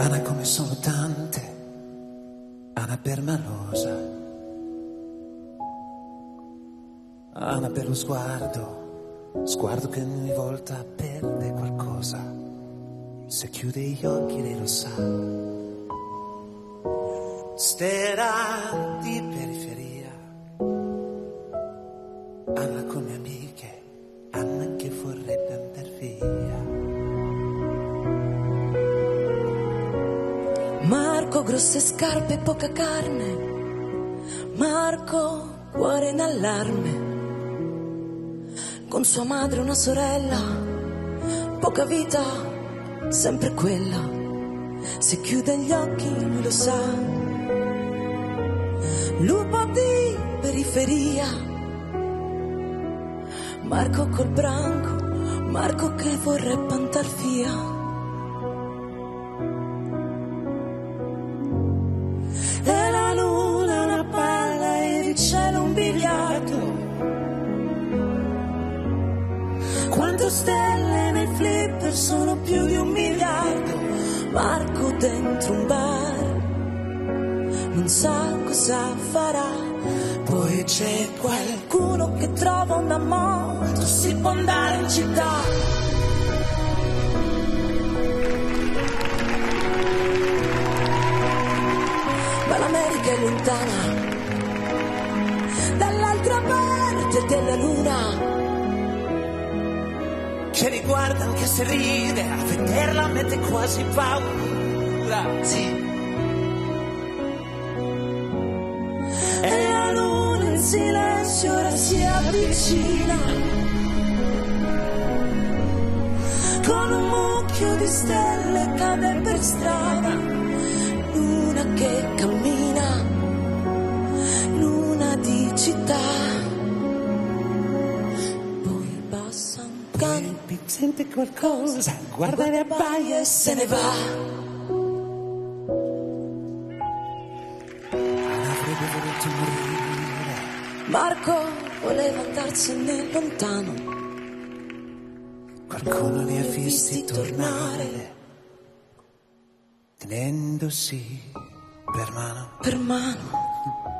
Ana come sono tante, Ana permalosa, Ana per lo sguardo che ogni volta perde qualcosa, se chiude gli occhi lei lo sa, stera di periferia, Anna come amiche, Anna che vorrebbe andar via. Marco grosse scarpe e poca carne, Marco cuore in allarme, con sua madre una sorella, poca vita, sempre quella, se chiude gli occhi lui lo sa, lupo di periferia, Marco col branco, Marco che vorrebbe andar via. E la luna è una palla e il cielo un biliardo. Quante stelle nei flipper sono più di 1 miliardo. Marco dentro un bar non sa cosa farà. Poi c'è qualcuno che trova una moto, si può andare in città. Ma l'America è lontana, dall'altra parte della luna. Che riguarda anche se ride, a vederla mette quasi paura. Sì. E la luna in silenzio ora si avvicina, con un mucchio di stelle cade per strada. Luna che cammina, luna di città. Poi passa un cane, Sente qualcosa, guarda le abbaia e se ne va. Avrebbe voluto morire. Marco voleva andarsene lontano, Qualcuno li ha visti tornare, tenendosi per mano. per mano.